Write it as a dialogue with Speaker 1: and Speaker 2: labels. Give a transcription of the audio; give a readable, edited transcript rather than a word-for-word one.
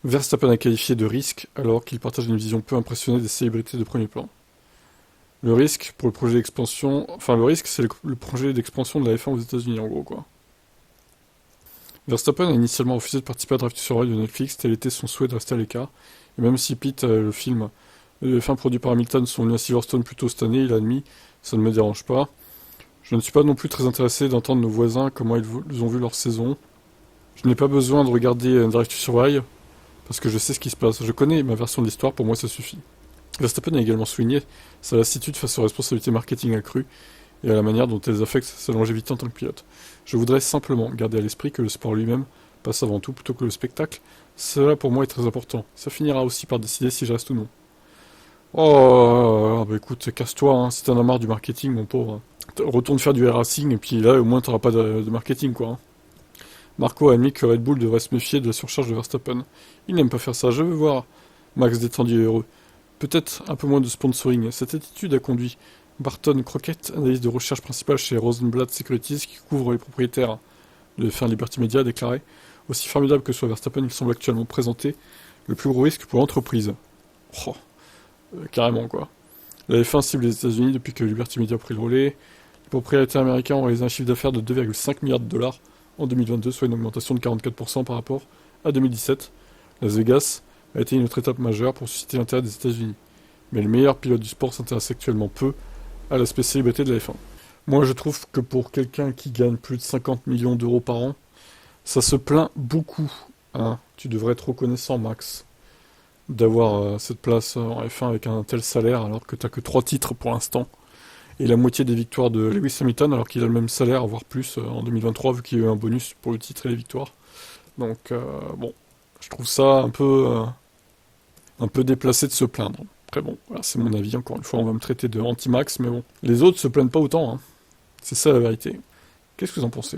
Speaker 1: Verstappen a qualifié de risque alors qu'il partage une vision peu impressionnée des célébrités de premier plan. Le risque pour le projet d'expansion, enfin le risque c'est le projet d'expansion de la F1 aux États-Unis en gros quoi. Verstappen a initialement refusé de participer à Drive to Survive de Netflix, tel était son souhait de rester à l'écart. Et même si Pete, le film de F1 produit par Hamilton, sont venus à Silverstone plus tôt cette année, il a admis, ça ne me dérange pas. Je ne suis pas non plus très intéressé d'entendre nos voisins comment ils ont vu leur saison. Je n'ai pas besoin de regarder Drive to Survive, parce que je sais ce qui se passe. Je connais ma version de l'histoire, pour moi ça suffit. Verstappen a également souligné sa lassitude face aux responsabilités marketing accrues et à la manière dont elles affectent sa longévité en tant que pilote. Je voudrais simplement garder à l'esprit que le sport lui-même passe avant tout plutôt que le spectacle. Cela pour moi est très important. Ça finira aussi par décider si je reste ou non. Oh, bah écoute, casse-toi, hein, si t'en as marre du marketing, mon pauvre. Retourne faire du racing et puis là au moins t'auras pas de marketing quoi. Hein. Marco a admis que Red Bull devrait se méfier de la surcharge de Verstappen. Il n'aime pas faire ça, je veux voir Max détendu et heureux. Peut-être un peu moins de sponsoring. Cette attitude a conduit Barton Crockett, analyste de recherche principale chez Rosenblatt Securities, qui couvre les propriétaires de Fair Liberty Media, a déclaré aussi formidable que soit Verstappen, il semble actuellement présenter le plus gros risque pour l'entreprise. Oh, carrément quoi. La F1 cible les États-Unis depuis que Liberty Media a pris le relais. Les propriétaires américains ont réalisé un chiffre d'affaires de 2,5 milliards de dollars en 2022, soit une augmentation de 44% par rapport à 2017. Las Vegas a été une autre étape majeure pour susciter l'intérêt des États-Unis. Mais le meilleur pilote du sport s'intéresse actuellement peu à l'aspect célébrité de la F1. Moi, je trouve que pour quelqu'un qui gagne plus de 50 millions d'euros par an, ça se plaint beaucoup. Hein. Tu devrais être reconnaissant, Max, d'avoir cette place en F1 avec un tel salaire alors que t'as que 3 titres pour l'instant. Et la moitié des victoires de Lewis Hamilton alors qu'il a le même salaire, voire plus en 2023 vu qu'il y a eu un bonus pour le titre et les victoires. Donc bon, je trouve ça un peu déplacé de se plaindre. Après bon, voilà, c'est mon avis, encore une fois on va me traiter de anti-max, mais bon. Les autres se plaignent pas autant, hein. C'est ça la vérité. Qu'est-ce que vous en pensez?